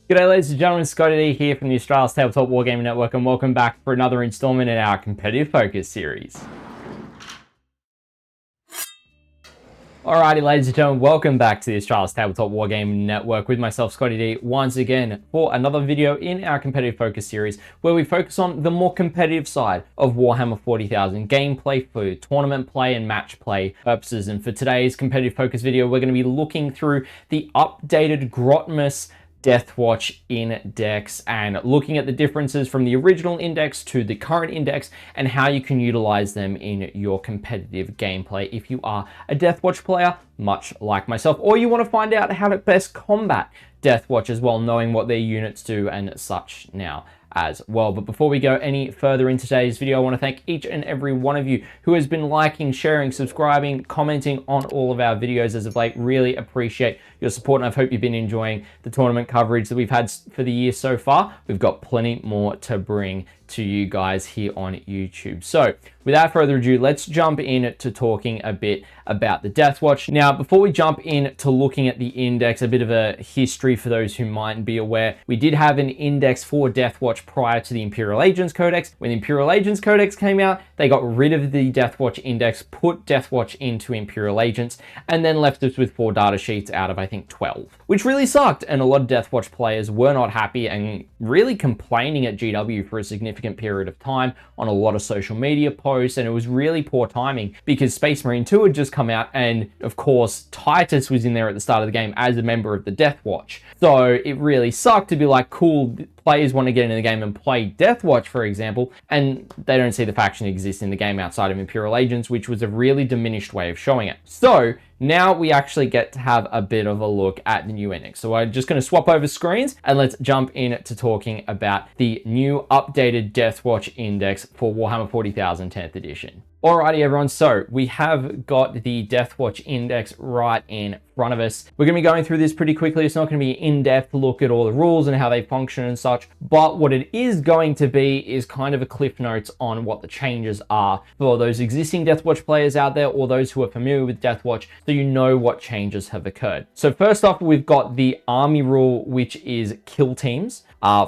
G'day ladies and gentlemen, ScottyD here from the Australia's Tabletop Wargaming Network, and welcome back for another installment in our competitive focus series. Alrighty ladies and gentlemen, welcome back to the Australia's Tabletop Wargaming Network with myself, ScottyD, once again for another video in our competitive focus series where we focus on the more competitive side of Warhammer 40,000 gameplay for tournament play and match play purposes. And for today's competitive focus video, we're going to be looking through the updated Grotmas Deathwatch Index and looking at the differences from the original index to the current index and how you can utilize them in your competitive gameplay if you are a Deathwatch player, much like myself, or you want to find out how to best combat Deathwatch as well, knowing what their units do and such now as well. But before we go any further in today's video, I want to thank each and every one of you who has been liking, sharing, subscribing, commenting on all of our videos as of late. Really appreciate your support, and I hope you've been enjoying the tournament coverage that we've had for the year so far. We've got plenty more to bring to you guys here on YouTube. So without further ado, let's jump in to talking a bit about the Deathwatch. Now, before we jump in to looking at the index, a bit of a history for those who mightn't be aware. We did have an index for Deathwatch prior to the Imperial Agents Codex. When the Imperial Agents Codex came out, they got rid of the Deathwatch index, put Deathwatch into Imperial Agents, and then left us with 4 data sheets out of, I think, 12, which really sucked. And a lot of Deathwatch players were not happy and really complaining at GW for a significant period of time on a lot of social media posts, and it was really poor timing because Space Marine 2 had just come out, and of course Titus was in there at the start of the game as a member of the Deathwatch. So it really sucked to be like, cool, players want to get into the game and play Deathwatch, for example, and they don't see the faction exist in the game outside of Imperial Agents, which was a really diminished way of showing it. So now we actually get to have a bit of a look at the new index. So I'm just going to swap over screens and let's jump in to talking about the new updated Deathwatch Index for Warhammer 40,000 10th edition. Alrighty everyone, so we have got the Deathwatch Index right in front of us. We're going to be going through this pretty quickly. It's not going to be an in-depth look at all the rules and how they function and such, but what it is going to be is kind of a cliff notes on what the changes are for those existing Deathwatch players out there or those who are familiar with Deathwatch, so you know what changes have occurred. So first off, we've got the army rule, which is kill teams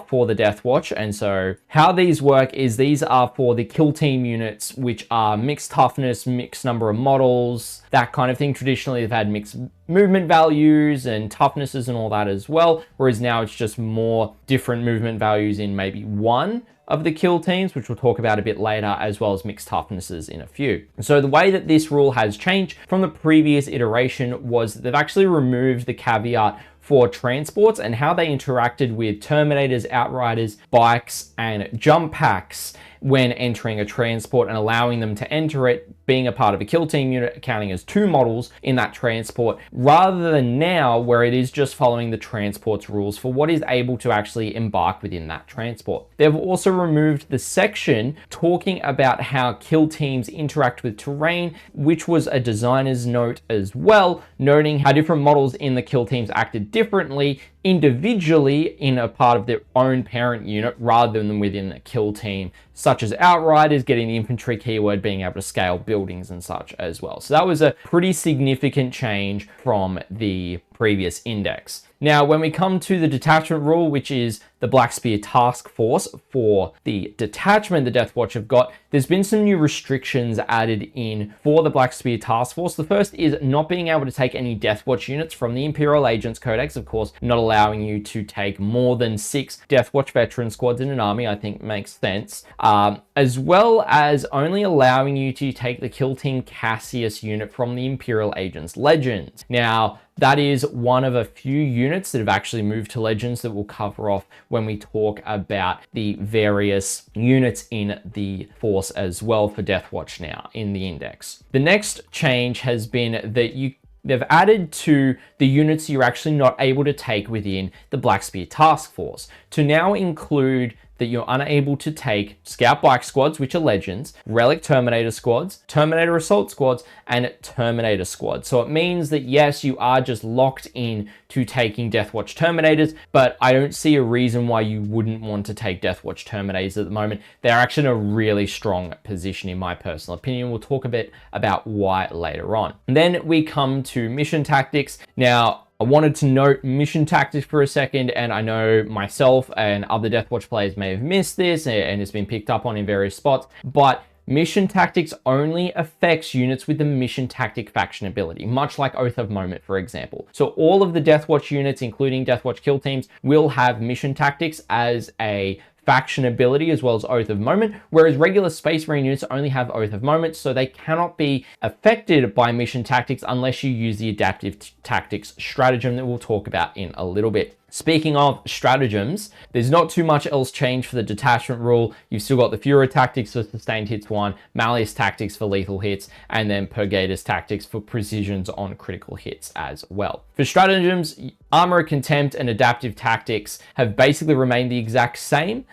for the Deathwatch. And so how these work is these are for the kill team units, which are mixed toughness, mixed number of models, that kind of thing. Traditionally, they've had mixed movement values and toughnesses and all that as well, whereas now it's just more different movement values in maybe one of the kill teams, which we'll talk about a bit later, as well as mixed toughnesses in a few. So the way that this rule has changed from the previous iteration was that they've actually removed the caveat for transports and how they interacted with Terminators, Outriders, bikes, and jump packs when entering a transport and allowing them to enter it, being a part of a kill team unit, counting as 2 models in that transport, rather than now where it is just following the transport's rules for what is able to actually embark within that transport. They've also removed the section talking about how kill teams interact with terrain, which was a designer's note as well, noting how different models in the kill teams acted differently individually in a part of their own parent unit rather than within a kill team, such as Outriders getting the infantry keyword, being able to scale buildings and such as well. So that was a pretty significant change from the previous index. Now, when we come to the Detachment Rule, which is the Black Spear Task Force for the detachment the Deathwatch have got, there's been some new restrictions added in for the Black Spear Task Force. The first is not being able to take any Deathwatch units from the Imperial Agents Codex, of course, not allowing you to take more than 6 Deathwatch veteran squads in an army, I think makes sense, as well as only allowing you to take the Kill Team Cassius unit from the Imperial Agents Legends. Now, that is one of a few units that have actually moved to Legends that we'll cover off when we talk about the various units in the force as well for Deathwatch now in the index. The next change has been that they've added to the units you're actually not able to take within the Black Spear Task Force to now include that you're unable to take Scout Bike Squads, which are Legends, Relic Terminator Squads, Terminator Assault Squads, and Terminator Squads. So it means that yes, you are just locked in to taking Deathwatch Terminators, but I don't see a reason why you wouldn't want to take Deathwatch Terminators at the moment. They're actually in a really strong position in my personal opinion. We'll talk a bit about why later on. And then we come to mission tactics. Now, I wanted to note mission tactics for a second, and I know myself and other Deathwatch players may have missed this, and it's been picked up on in various spots, but mission tactics only affects units with the mission tactic faction ability, much like Oath of Moment, for example. So all of the Deathwatch units, including Deathwatch kill teams, will have mission tactics as a faction ability as well as Oath of Moment, whereas regular Space Marine units only have Oath of Moment, so they cannot be affected by mission tactics unless you use the adaptive tactics stratagem that we'll talk about in a little bit. Speaking of stratagems, there's not too much else changed for the detachment rule. You've still got the Furor tactics for sustained hits 1, Malleus tactics for lethal hits, and then Purgatus tactics for precisions on critical hits as well. For stratagems, Armor of Contempt and adaptive tactics have basically remained the exact same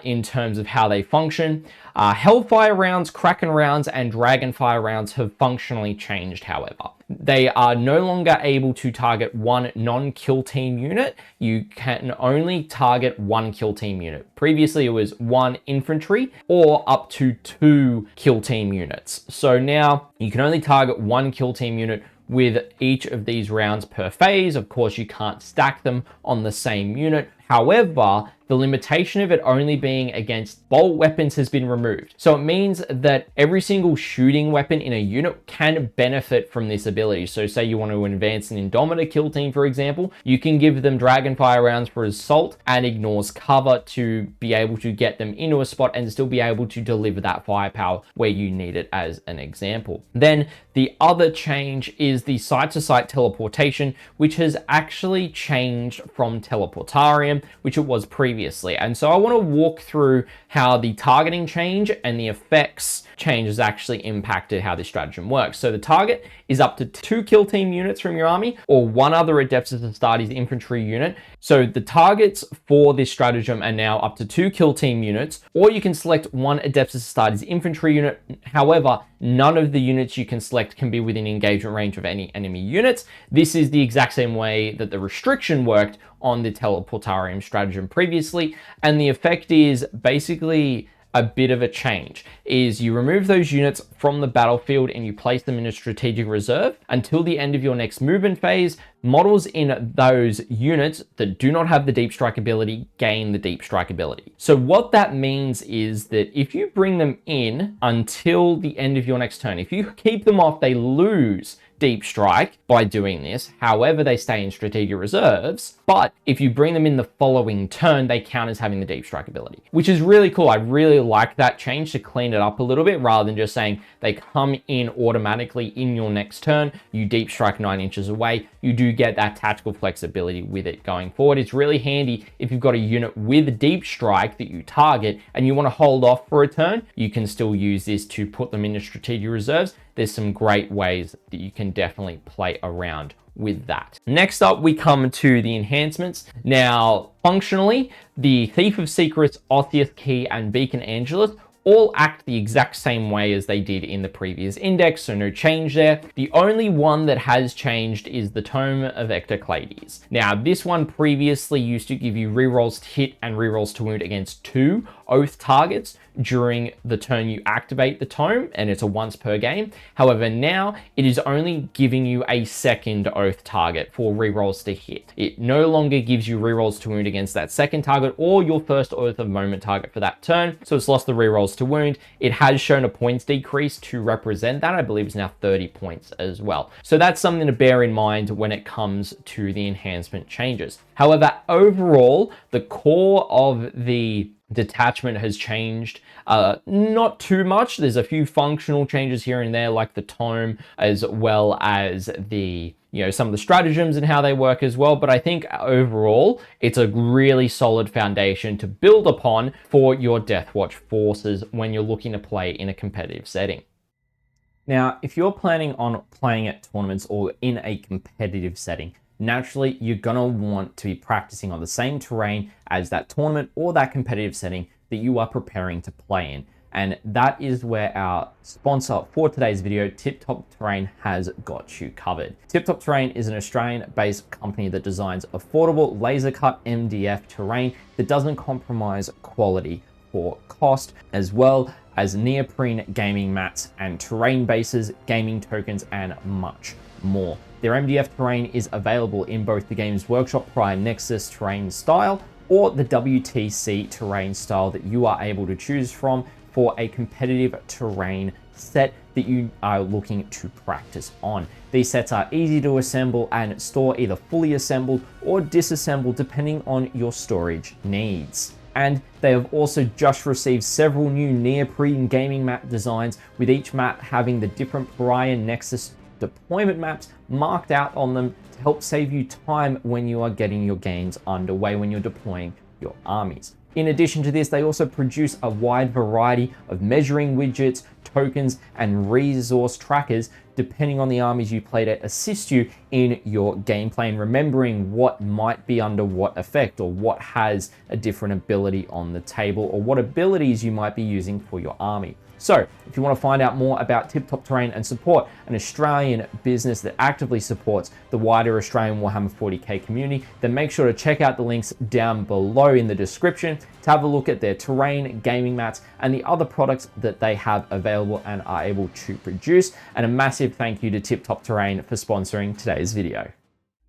in terms of how they function. Hellfire rounds, Kraken rounds, and Dragonfire rounds have functionally changed, however. They are no longer able to target one non-kill team unit. You can only target one kill team unit. Previously, it was one infantry or up to 2 kill team units. So now you can only target one kill team unit with each of these rounds per phase. Of course, you can't stack them on the same unit. However, the limitation of it only being against bolt weapons has been removed. So it means that every single shooting weapon in a unit can benefit from this ability. So say you want to advance an Indomitor kill team, for example, you can give them Dragonfire rounds for assault and ignores cover to be able to get them into a spot and still be able to deliver that firepower where you need it, as an example. Then the other change is the site-to-site teleportation, which has actually changed from Teleportarium, which it was previously. And so I want to walk through how the targeting change and the effects change has actually impacted how this stratagem works. So the target is up to 2 kill team units from your army or one other Adeptus Astartes infantry unit. So the targets for this stratagem are now up to 2 kill team units, or you can select one Adeptus Astartes infantry unit. However, none of the units you can select can be within engagement range of any enemy units. This is the exact same way that the restriction worked on the Teleportarium stratagem previously, and the effect is basically a bit of a change. Is you remove those units from the battlefield and you place them in a strategic reserve until the end of your next movement phase. Models in those units that do not have the deep strike ability gain the deep strike ability. So what that means is that if you bring them in until the end of your next turn, if you keep them off, they lose deep strike by doing this. However, they stay in strategic reserves, but if you bring them in the following turn, they count as having the deep strike ability, which is really cool. I really like that change to clean it up a little bit rather than just saying they come in automatically in your next turn. You deep strike 9 inches away. You do get that tactical flexibility with it going forward. It's really handy if you've got a unit with deep strike that you target and you want to hold off for a turn. You can still use this to put them into strategic reserves. There's some great ways that you can definitely play around with that. Next up, we come to the enhancements. Now, functionally, the Thief of Secrets, Otheus Key, and Beacon Angelus all act the exact same way as they did in the previous index, so no change there. The only one that has changed is the Tome of Ectoclades. Now, this one previously used to give you rerolls to hit and rerolls to wound against 2 oath targets during the turn you activate the tome, and it's a once per game. However, now it is only giving you a second oath target for rerolls to hit. It no longer gives you rerolls to wound against that second target or your first Oath of Moment target for that turn, so it's lost the rerolls to wound. It has shown a points decrease to represent that. I believe it's now 30 points as well. So that's something to bear in mind when it comes to the enhancement changes. However, overall, the core of the detachment has changed not too much. There's a few functional changes here and there, like the tome, as well as the some of the stratagems and how they work as well. But I think overall, it's a really solid foundation to build upon for your Deathwatch forces when you're looking to play in a competitive setting. Now, if you're planning on playing at tournaments or in a competitive setting, naturally, you're gonna want to be practicing on the same terrain as that tournament or that competitive setting that you are preparing to play in. And that is where our sponsor for today's video, Tip Top Terrain, has got you covered. Tip Top Terrain is an Australian-based company that designs affordable laser-cut MDF terrain that doesn't compromise quality or cost, as well as neoprene gaming mats and terrain bases, gaming tokens, and much more. Their MDF terrain is available in both the Games Workshop Prior Nexus terrain style or the WTC terrain style that you are able to choose from for a competitive terrain set that you are looking to practice on. These sets are easy to assemble and store, either fully assembled or disassembled depending on your storage needs. And they have also just received several new neoprene gaming mat designs, with each mat having the different Prior Nexus deployment maps marked out on them to help save you time when you are getting your games underway, when you're deploying your armies. In addition to this, they also produce a wide variety of measuring widgets, tokens, and resource trackers depending on the armies you play to assist you in your gameplay and remembering what might be under what effect, or what has a different ability on the table, or what abilities you might be using for your army. So if you want to find out more about Tip Top Terrain and support an Australian business that actively supports the wider Australian Warhammer 40k community, then make sure to check out the links down below in the description to have a look at their terrain, gaming mats, and the other products that they have available and are able to produce. And a massive thank you to Tip Top Terrain for sponsoring today's video.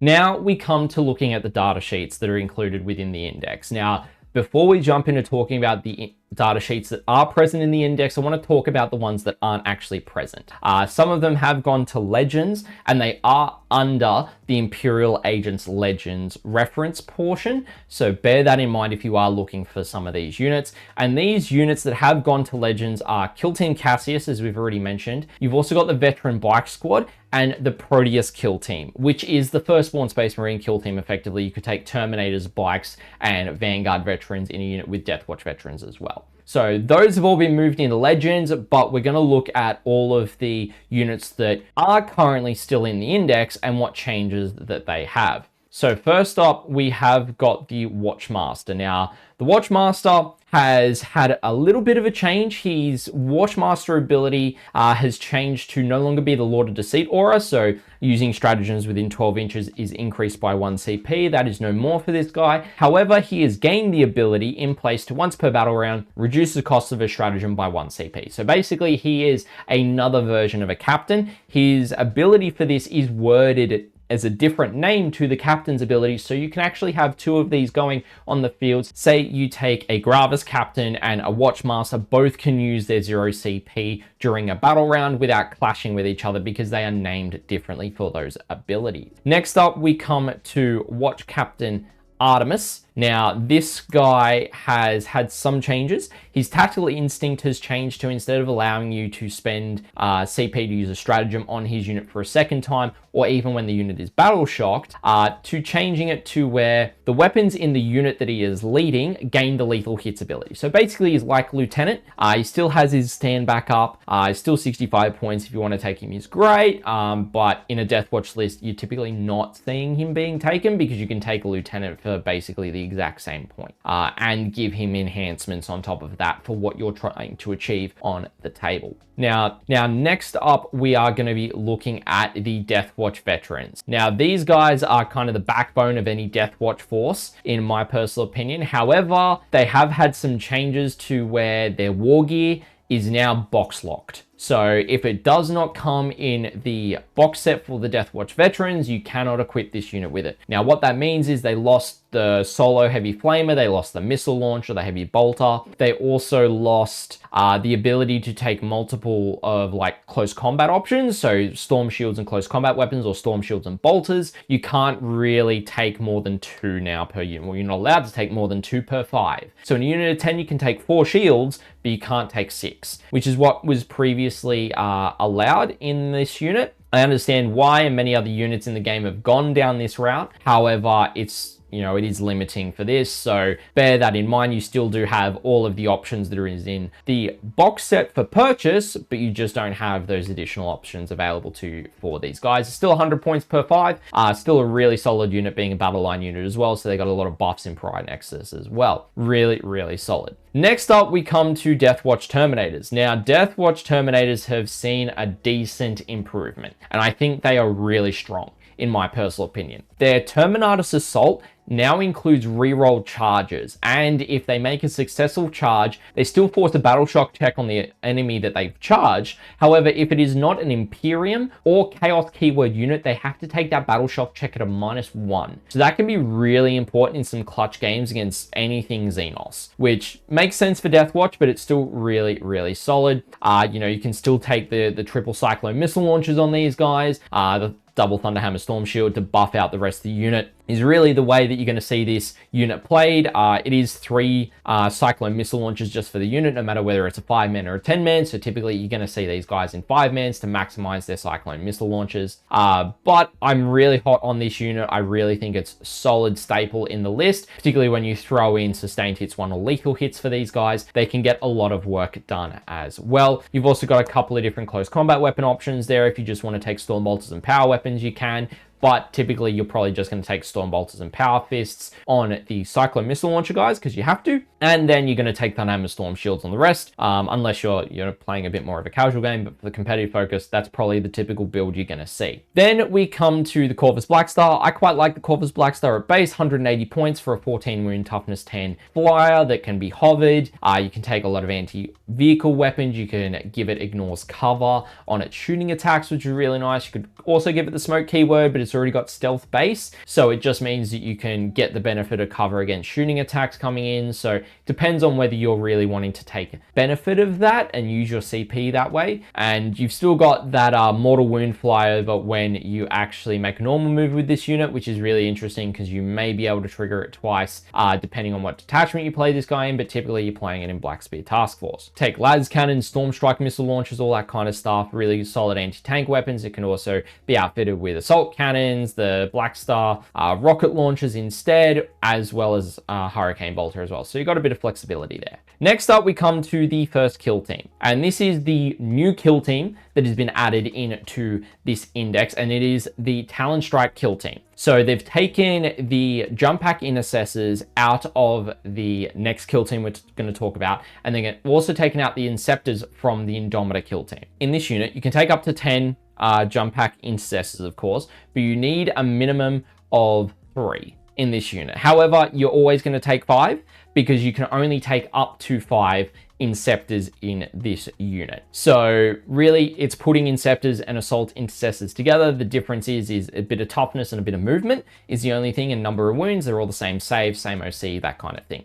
Now we come to looking at the data sheets that are included within the index. Now, before we jump into talking about the data sheets that are present in the index, I want to talk about the ones that aren't actually present. Some of them have gone to Legends, and they are under the Imperial Agents Legends reference portion. So bear that in mind if you are looking for some of these units. And these units that have gone to Legends are Kill Team Cassius, as we've already mentioned. You've also got the Veteran Bike Squad and the Proteus Kill Team, which is the Firstborn Space Marine Kill Team. Effectively, you could take Terminators, Bikes, and Vanguard Veterans in a unit with Deathwatch Veterans as well. So those have all been moved into Legends, but we're going to look at all of the units that are currently still in the index and what changes that they have. So first up, we have got the Watchmaster. Now, the Watchmaster has had a little bit of a change. His Watchmaster ability has changed to no longer be the Lord of Deceit aura, so using stratagems within 12 inches is increased by 1 CP. That is no more for this guy. However, he has gained the ability in place to, once per battle round, reduce the cost of a stratagem by 1 CP. So basically, he is another version of a captain. His ability for this is worded as a different name to the captain's ability, so you can actually have two of these going on the fields. Say you take a Grotmas captain and a Watchmaster, both can use their 0 CP during a battle round without clashing with each other because they are named differently for those abilities. Next up, we come to Watch Captain Artemis. Now, this guy has had some changes. His tactical instinct has changed to, instead of allowing you to spend CP to use a stratagem on his unit for a second time, or even when the unit is battle shocked, to changing it to where the weapons in the unit that he is leading gain the lethal hits ability. So basically, he's like Lieutenant. He still has his stand back up. He's still 65 points. If you want to take him, he's great. But in a Deathwatch list, you're typically not seeing him being taken, because you can take a Lieutenant for basically the exact same point and give him enhancements on top of that for what you're trying to achieve on the table. Now next up, we are going to be looking at the Deathwatch Veterans. Now, these guys are kind of the backbone of any Deathwatch force, in my personal opinion. However, they have had some changes to where their war gear is now box locked. So if it does not come in the box set for the Deathwatch Veterans, you cannot equip this unit with it. Now, what that means is they lost the solo heavy flamer, they lost the missile launcher, the heavy bolter. They also lost the ability to take multiple of like close combat options. So storm shields and close combat weapons, or storm shields and bolters. You can't really take more than 2 now per unit. Well, you're not allowed to take more than 2 per 5. So in a unit of 10, you can take 4 shields, but you can't take 6, which is what was previously allowed in this unit. I understand why, and many other units in the game have gone down this route. However, it's, you know, it is limiting for this, so bear that in mind. You still do have all of the options that are in the box set for purchase, but you just don't have those additional options available to you for these guys. It's still 100 points per 5, still a really solid unit, being a battle line unit as well, so they got a lot of buffs in Prior Nexus as well. Really, really solid. Next up, we come to Deathwatch Terminators. Now, Deathwatch Terminators have seen a decent improvement, and I think they are really strong. in my personal opinion. Their Terminatus Assault now includes reroll charges, and if they make a successful charge, they still force a battle shock check on the enemy that they've charged. However, if it is not an Imperium or Chaos keyword unit, they have to take that battle shock check at a -1. So that can be really important in some clutch games against anything Xenos, which makes sense for Deathwatch, but it's still really solid. You can still take the triple Cyclone missile launchers on these guys, the double Thunderhammer Storm Shield to buff out the rest of the unit is really the way that you're going to see this unit played. It is 3 Cyclone missile launchers just for the unit, no matter whether it's a 5-man or a 10-man. So typically you're going to see these guys in 5-mans to maximize their Cyclone missile launchers. But I'm really hot on this unit. I really think it's a solid staple in the list, particularly when you throw in sustained hits 1 or lethal hits for these guys. They can get a lot of work done as well. You've also got a couple of different close combat weapon options there. If you just want to take Storm Bolters and power weapons, you can. But typically you're probably just going to take Storm Bolters and Power Fists on the Cyclone Missile Launcher guys, because you have to. And then you're going to take Thunderhammer Storm Shields on the rest, unless you're playing a bit more of a casual game. But for the competitive focus, that's probably the typical build you're going to see. Then we come to the Corvus Blackstar. I quite like the Corvus Blackstar at base, 180 points for a 14 wound, toughness 10 flyer that can be hovered. You can take a lot of anti-vehicle weapons. You can give it ignores cover on its shooting attacks, which is really nice. You could also give it the smoke keyword, but it's already got stealth base, so it just means that you can get the benefit of cover against shooting attacks coming in. So it depends on whether you're really wanting to take benefit of that and use your CP that way. And you've still got that mortal wound flyover when you actually make a normal move with this unit, which is really interesting because you may be able to trigger it twice depending on what detachment you play this guy in, but typically you're playing it in Black Spear Task Force. Take las cannons, storm strike missile launchers, all that kind of stuff. Really solid anti-tank weapons. It can also be outfitted with assault cannons, the Black Star rocket launchers instead, as well as Hurricane Bolter as well. So you've got a bit of flexibility there. Next up, we come to the first kill team. And this is the new kill team that has been added into this index, and it is the Talon Strike kill team. So they've taken the Jump Pack Intercessors out of the next kill team we're going to talk about, and they're also taken out the Inceptors from the Indomitor kill team. In this unit, you can take up to 10 Jump Pack Intercessors, of course, but you need a minimum of 3 in this unit. However, you're always going to take 5 because you can only take up to 5 Inceptors in this unit. So really, it's putting Inceptors and Assault Intercessors together. The difference is a bit of toughness and a bit of movement is the only thing, and number of wounds. They're all the same save, same OC, that kind of thing.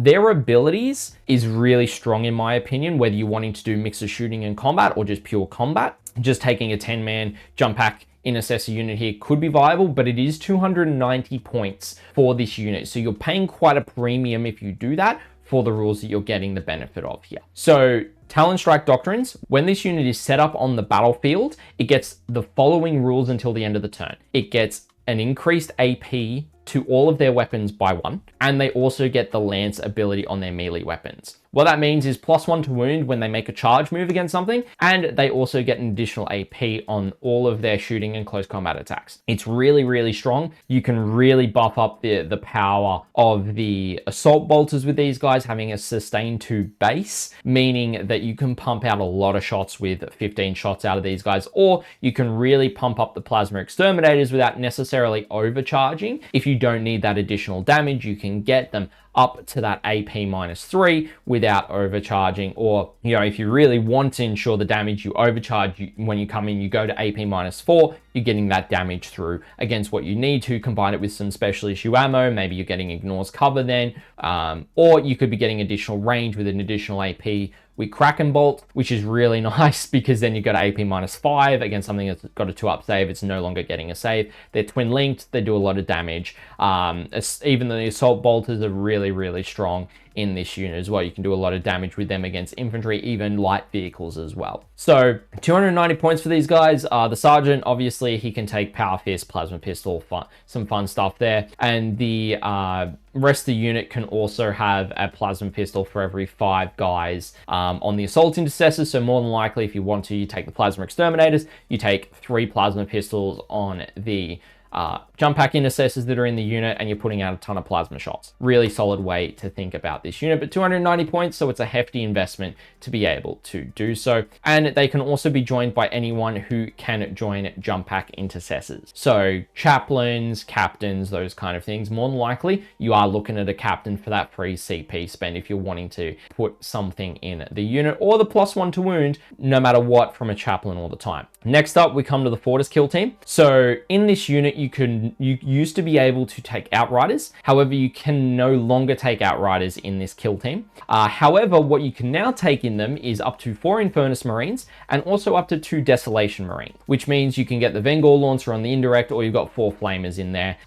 Their abilities is really strong in my opinion, whether you're wanting to do mix of shooting and combat or just pure combat. Just taking a 10-man Jump Pack Intercessor unit here could be viable, but it is 290 points for this unit. So you're paying quite a premium if you do that for the rules that you're getting the benefit of here. So Talon Strike Doctrines, when this unit is set up on the battlefield, it gets the following rules until the end of the turn. It gets an increased AP to all of their weapons by 1, and they also get the Lance ability on their melee weapons. What that means is +1 to wound when they make a charge move against something, and they also get an additional AP on all of their shooting and close combat attacks. It's really strong. You can really buff up the power of the assault bolters with these guys, having a sustain 2 base, meaning that you can pump out a lot of shots with 15 shots out of these guys, or you can really pump up the plasma exterminators without necessarily overcharging. If you don't need that additional damage, you can get them up to that AP -3 without overcharging. Or, if you really want to ensure the damage, you overcharge. When you come in, you go to AP -4, you're getting that damage through against what you need to. Combine it with some special issue ammo, maybe you're getting ignores cover then, or you could be getting additional range with an additional AP with Kraken Bolt, which is really nice because then you go to AP -5 against something that's got a 2-up save. It's no longer getting a save. They're twin linked. They do a lot of damage. Even though the assault bolters are really strong in this unit as well. You can do a lot of damage with them against infantry, even light vehicles as well. So 290 points for these guys. The Sergeant, obviously, he can take Power Fist, Plasma Pistol, some fun stuff there. And the rest of the unit can also have a Plasma Pistol for every 5 guys on the Assault Intercessors. So more than likely, if you want to, you take the Plasma Exterminators, you take 3 Plasma Pistols on the jump pack intercessors that are in the unit, and you're putting out a ton of plasma shots. Really solid way to think about this unit, but 290 points, so it's a hefty investment to be able to do so. And they can also be joined by anyone who can join jump pack intercessors. So chaplains, captains, those kind of things. More than likely, you are looking at a captain for that free CP spend if you're wanting to put something in the unit, or the +1 to wound, no matter what, from a chaplain all the time. Next up, we come to the Fortis kill team. So in this unit, you used to be able to take Outriders. However, you can no longer take Outriders in this kill team. However, what you can now take in them is up to 4 Infernus Marines and also up to 2 Desolation Marines, which means you can get the Vengor Launcher on the indirect, or you've got 4 Flamers in there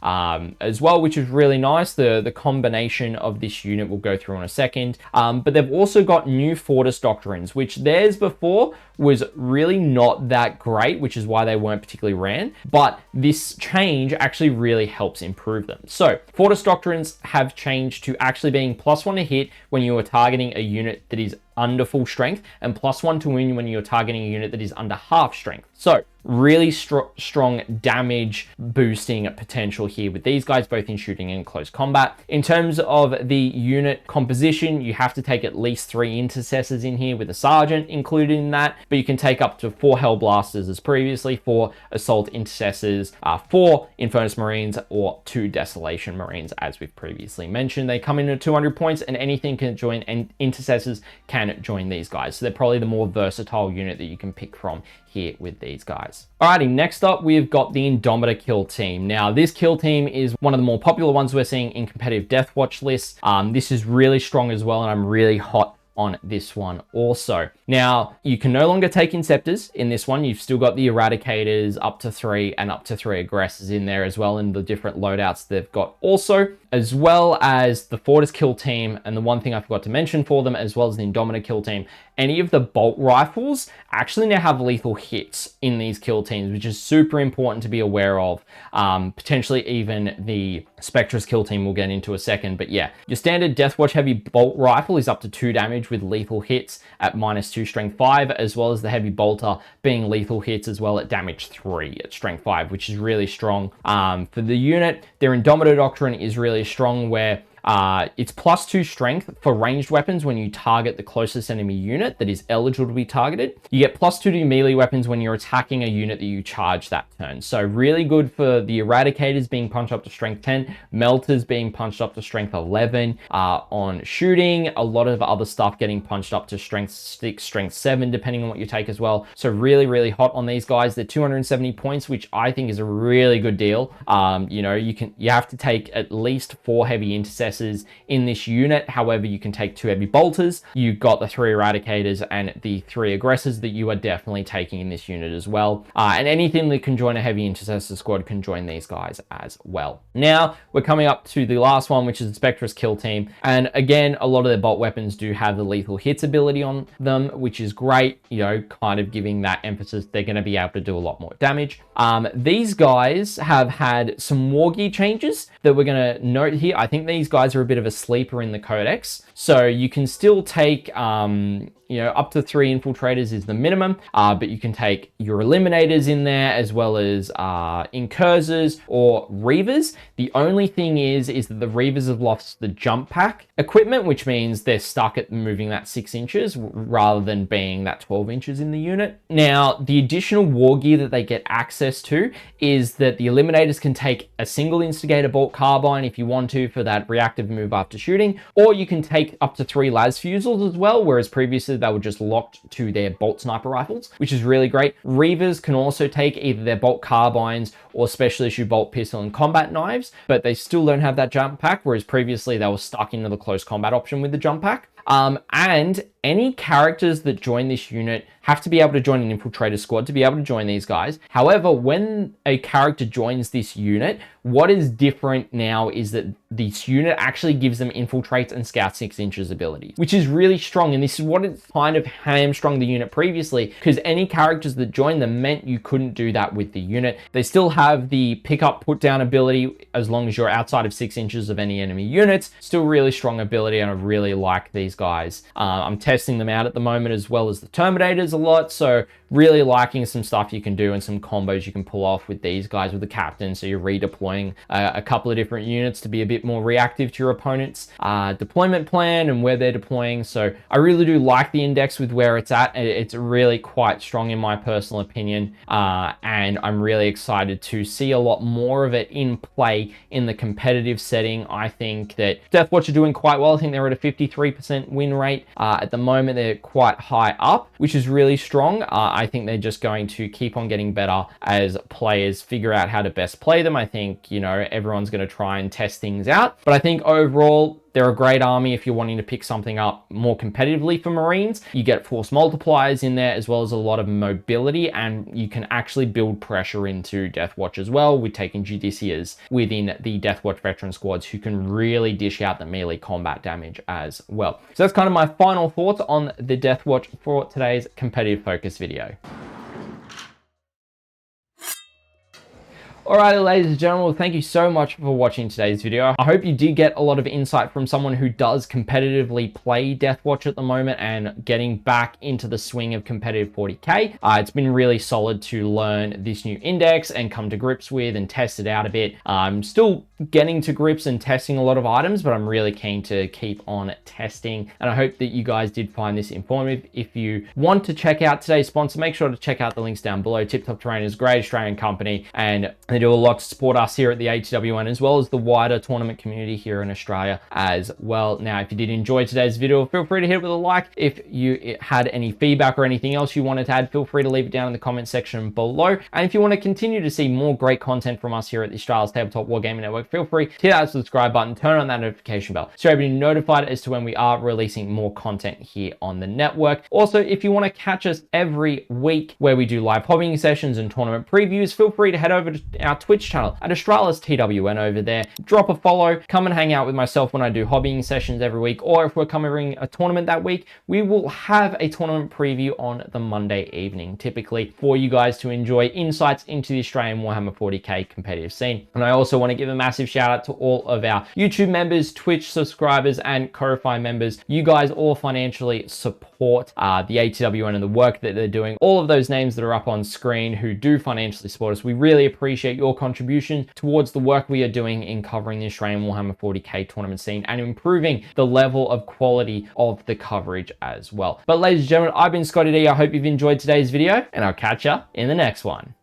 as well, which is really nice. The combination of this unit we'll go through in a second. But they've also got new Fortis Doctrines, which theirs before was really not that great, which is why they weren't particularly ran. But this change actually really helps improve them. So Fortis Doctrines have changed to actually being +1 to hit when you are targeting a unit that is under full strength, and +1 to win when you're targeting a unit that is under half strength. So really strong damage boosting potential here with these guys, both in shooting and close combat. In terms of the unit composition, you have to take at least 3 intercessors in here, with a sergeant included in that, but you can take up to 4 Hellblasters as previously, 4 assault intercessors, 4 Infernus Marines, or 2 Desolation Marines, as we've previously mentioned. They come in at 200 points, and anything can join, and intercessors can join these guys. So they're probably the more versatile unit that you can pick from here with these guys. Alrighty, next up, we've got the Indomitor kill team. Now, this kill team is one of the more popular ones we're seeing in competitive Deathwatch lists. This is really strong as well, and I'm really hot on this one also. Now, you can no longer take Inceptors in this one. You've still got the Eradicators up to 3 and up to 3 Aggressors in there as well, in the different loadouts they've got also, as well as the Fortis kill team. And the one thing I forgot to mention for them, as well as the Indomitor kill team, any of the bolt rifles actually now have lethal hits in these kill teams, which is super important to be aware of. Potentially even the Spectre's kill team we'll get into a second. But yeah, your standard Deathwatch heavy bolt rifle is up to 2 damage with lethal hits at -2 strength 5, as well as the heavy bolter being lethal hits as well at damage 3 at strength 5, which is really strong. For the unit, their Indomitor Doctrine is really strong, where it's +2 strength for ranged weapons when you target the closest enemy unit that is eligible to be targeted. You get +2 to melee weapons when you're attacking a unit that you charge that turn. So really good for the Eradicators being punched up to strength 10, Melters being punched up to strength 11, on shooting, a lot of other stuff getting punched up to strength 6, strength 7, depending on what you take as well. So really, really hot on these guys. They're 270 points, which I think is a really good deal. You know, you have to take at least 4 heavy intercessors in this unit. However, you can take 2 heavy bolters. You've got the 3 Eradicators and the 3 Aggressors that you are definitely taking in this unit as well. And anything that can join a heavy intercessor squad can join these guys as well. Now, we're coming up to the last one, which is the Spectre's kill team. And again, a lot of their bolt weapons do have the lethal hits ability on them, which is great, you know, kind of giving that emphasis. They're going to be able to do a lot more damage. These guys have had some war gear changes that we're going to note here. I think these guys are a bit of a sleeper in the codex, so you can still take you know, up to 3 infiltrators is the minimum, but you can take your eliminators in there, as well as incursors or reavers. The only thing is that the reavers have lost the jump pack equipment, which means they're stuck at moving that 6 inches rather than being that 12 inches in the unit. Now, the additional war gear that they get access to is that the eliminators can take a single instigator bolt carbine if you want to for that reactive move after shooting, or you can take up to 3 las fusils as well, whereas previously they were just locked to their bolt sniper rifles, which is really great. Reavers can also take either their bolt carbines or special issue bolt pistol and combat knives, but they still don't have that jump pack, whereas previously they were stuck into the close combat option with the jump pack. And any characters that join this unit have to be able to join an infiltrator squad to be able to join these guys. However, when a character joins this unit, what is different now is that this unit actually gives them infiltrates and scout 6 inches ability, which is really strong. And this is what it kind of hamstrung the unit previously, because any characters that joined them meant you couldn't do that with the unit. They still have the pick up, put down ability as long as you're outside of 6 inches of any enemy units. Still really strong ability, and I really like these guys. I'm testing them out at the moment, as well as the Terminators a lot. So really liking some stuff you can do and some combos you can pull off with these guys with the captain. So you're redeploying a couple of different units to be a bit more reactive to your opponent's deployment plan and where they're deploying. So I really do like the index with where it's at. It's really quite strong in my personal opinion, and I'm really excited to see a lot more of it in play in the competitive setting. I think that Deathwatch are doing quite well. I think they're at a 53% win rate at the moment. They're quite high up, which is really strong. I think they're just going to keep on getting better as players figure out how to best play them. I think, you know, everyone's going to try and test things out, but I think overall they're a great army if you're wanting to pick something up more competitively for Marines. You get force multipliers in there, as well as a lot of mobility, and you can actually build pressure into Deathwatch as well with taking Judiciars within the Deathwatch veteran squads, who can really dish out the melee combat damage as well. So that's kind of my final thoughts on the Deathwatch for today's competitive focus video. Alright, ladies and gentlemen, thank you so much for watching today's video. I hope you did get a lot of insight from someone who does competitively play Deathwatch at the moment and getting back into the swing of competitive 40k. It's been really solid to learn this new index and come to grips with and test it out a bit. I'm still getting to grips and testing a lot of items, but I'm really keen to keep on testing, and I hope that you guys did find this informative. If you want to check out today's sponsor, make sure to check out the links down below. Tip Top Terrain is a great Australian company, and they do a lot to support us here at the ATWN, as well as the wider tournament community here in Australia as well. Now, if you did enjoy today's video, feel free to hit it with a like. If you had any feedback or anything else you wanted to add, feel free to leave it down in the comment section below. And if you want to continue to see more great content from us here at the Australia's Tabletop Wargaming Network, feel free to hit that subscribe button, turn on that notification bell, so you'll be notified as to when we are releasing more content here on the network. Also, if you want to catch us every week where we do live hobbying sessions and tournament previews, feel free to head over to our Twitch channel at Australia's TWN over there. Drop a follow, come and hang out with myself when I do hobbying sessions every week, or if we're covering a tournament that week, we will have a tournament preview on the Monday evening, typically for you guys to enjoy insights into the Australian Warhammer 40k competitive scene. And I also want to give a massive shout out to all of our YouTube members, Twitch subscribers, and Ko-Fi members. You guys all financially support the ATWN and the work that they're doing. All of those names that are up on screen who do financially support us, we really appreciate your contribution towards the work we are doing in covering the Australian Warhammer 40k tournament scene and improving the level of quality of the coverage as well. But ladies and gentlemen, I've been ScottyD. I hope you've enjoyed today's video, and I'll catch you in the next one.